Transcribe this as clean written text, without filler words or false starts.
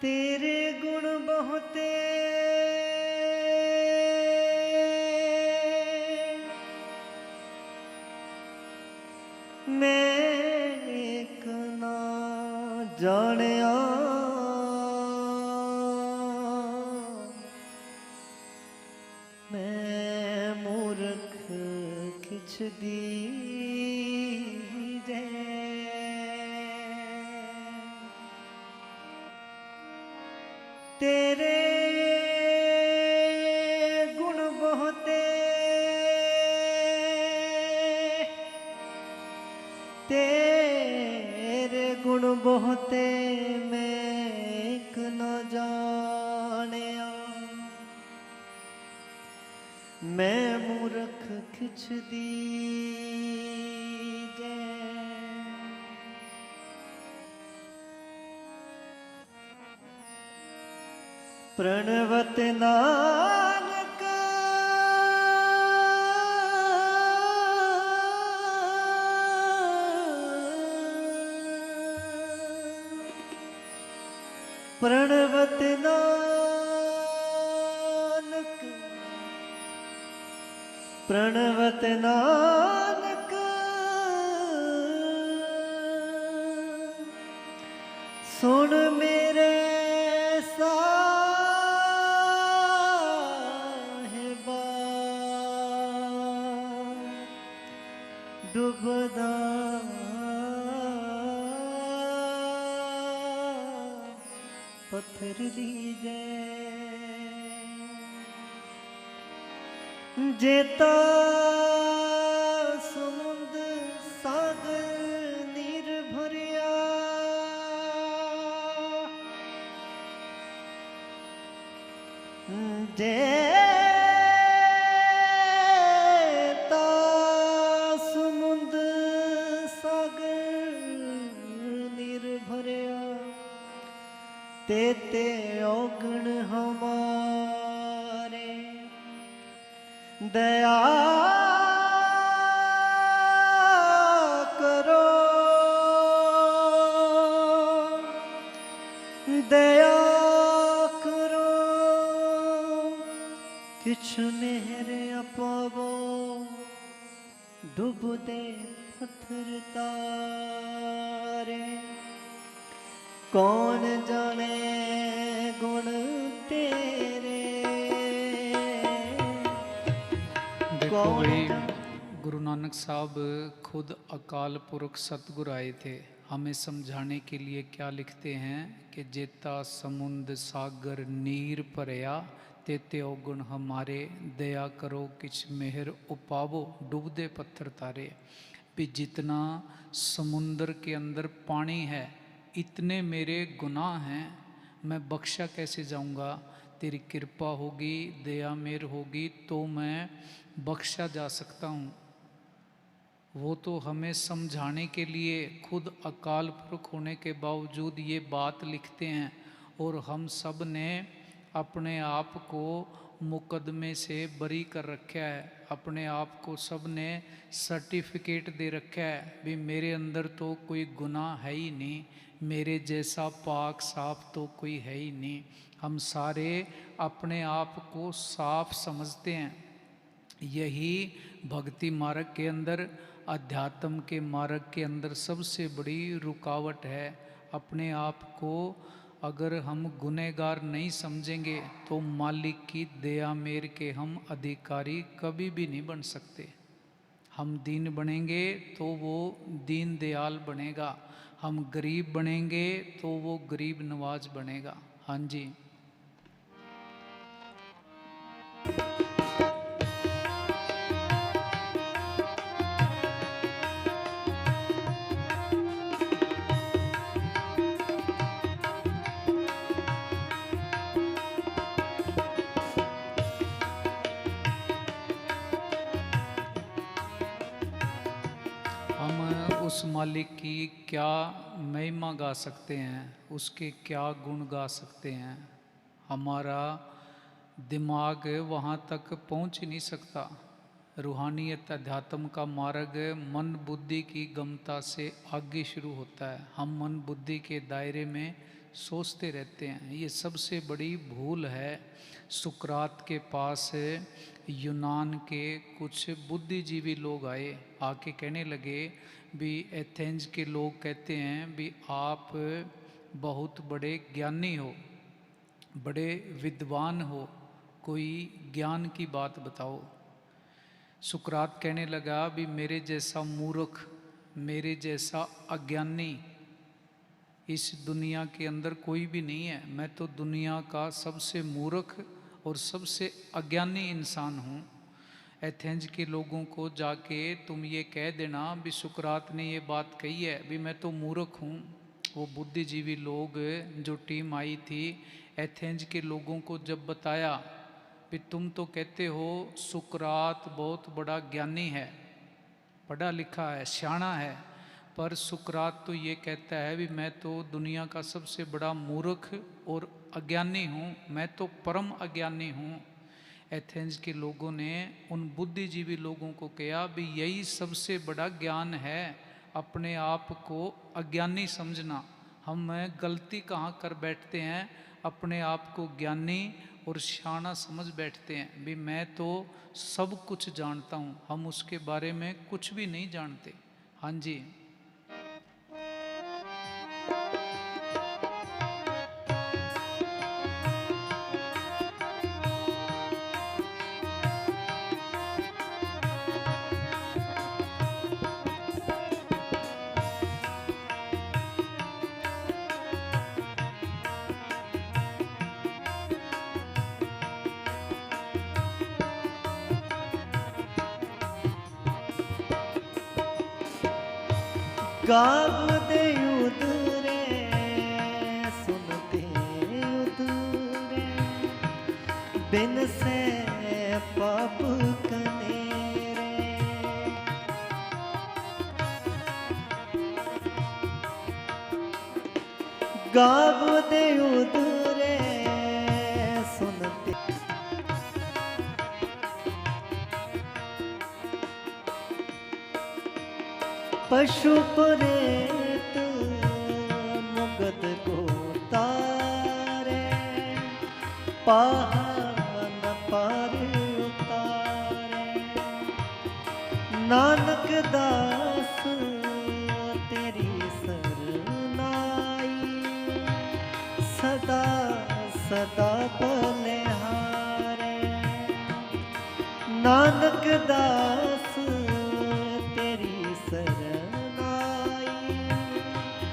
तेरे गुण बहुते मैं एक ना जानिया मैं मूर्ख किछ दीजे तेरे गुण बहुते तेरे गुण बहुते मैं एक न जानिया मैं मूर्ख किछ दीजे प्रणवत नानक प्रणवत नानक प्रणवत नानक सुन मेरे साहिबा डूबदा पत्थर लीजे जेता समुंद सागर नीर भरिया जेता समुंद सागर नीर भरिया तेते औगण हमारे दया करो दया करो किछ मेहर अपावो डूब दे पत्थर तारे कौन जाने गुण तेरे देखो भाई, गुरु नानक साहब खुद अकाल पुरख सतगुरु आए थे। हमें समझाने के लिए क्या लिखते हैं कि जेता समुंद सागर नीर भरया तेते अवगुण हमारे दया करो किछ मेहर उपावो डूबदे पत्थर तारे। भी जितना समुंदर के अंदर पानी है इतने मेरे गुनाह हैं, मैं बख्शा कैसे जाऊंगा? तेरी कृपा होगी, दया मेर होगी तो मैं बख्शा जा सकता हूँ। वो तो हमें समझाने के लिए खुद अकाल पुरख होने के बावजूद ये बात लिखते हैं, और हम सब ने अपने आप को मुकदमे से बरी कर रखा है। अपने आप को सब ने सर्टिफिकेट दे रखा है भी मेरे अंदर तो कोई गुनाह है ही नहीं, मेरे जैसा पाक साफ तो कोई है ही नहीं। हम सारे अपने आप को साफ समझते हैं। यही भक्ति मार्ग के अंदर, अध्यात्म के मार्ग के अंदर सबसे बड़ी रुकावट है। अपने आप को अगर हम गुनहगार नहीं समझेंगे तो मालिक की दया मेर के हम अधिकारी कभी भी नहीं बन सकते। हम दीन बनेंगे तो वो दीन दयाल बनेगा, हम गरीब बनेंगे तो वो गरीब नवाज बनेगा। हाँ जी। उस मालिक की क्या महिमा गा सकते हैं, उसके क्या गुण गा सकते हैं? हमारा दिमाग वहाँ तक पहुँच ही नहीं सकता। रूहानियत अध्यात्म का मार्ग मन बुद्धि की गमता से आगे शुरू होता है। हम मन बुद्धि के दायरे में सोचते रहते हैं। ये सबसे बड़ी भूल है। सुकरात के पास यूनान के कुछ बुद्धिजीवी लोग आए, आके कहने लगे भी एथेंस के लोग कहते हैं भी आप बहुत बड़े ज्ञानी हो, बड़े विद्वान हो, कोई ज्ञान की बात बताओ। सुकरात कहने लगा भी मेरे जैसा मूर्ख, मेरे जैसा अज्ञानी इस दुनिया के अंदर कोई भी नहीं है। मैं तो दुनिया का सबसे मूर्ख और सबसे अज्ञानी इंसान हूँ। एथेंस के लोगों को जाके तुम ये कह देना भी सुकरात ने ये बात कही है, भी मैं तो मूर्ख हूँ। वो बुद्धिजीवी लोग जो टीम आई थी एथेंस के लोगों को जब बताया भी तुम तो कहते हो सुकरात बहुत बड़ा ज्ञानी है, पढ़ा लिखा है, सियाना है, पर सुकरात तो ये कहता है भी मैं तो दुनिया का सबसे बड़ा मूर्ख और अज्ञानी हूँ, मैं तो परम अज्ञानी हूँ। एथेंस के लोगों ने उन बुद्धिजीवी लोगों को कहा भी यही सबसे बड़ा ज्ञान है, अपने आप को अज्ञानी समझना। हम गलती कहाँ कर बैठते हैं, अपने आप को ज्ञानी और सियाना समझ बैठते हैं भी मैं तो सब कुछ जानता हूँ, हम उसके बारे में कुछ भी नहीं जानते। हाँ जी। गावते उदरे सुनते उदरे बिन से पाप कनेरे। गावते उदरे सुनते पशु प्रेत मुगद को तारे, पाहन पार उतारे। नानक दास तेरी सरनाई, सदा सदा बलिहारे। नानक दास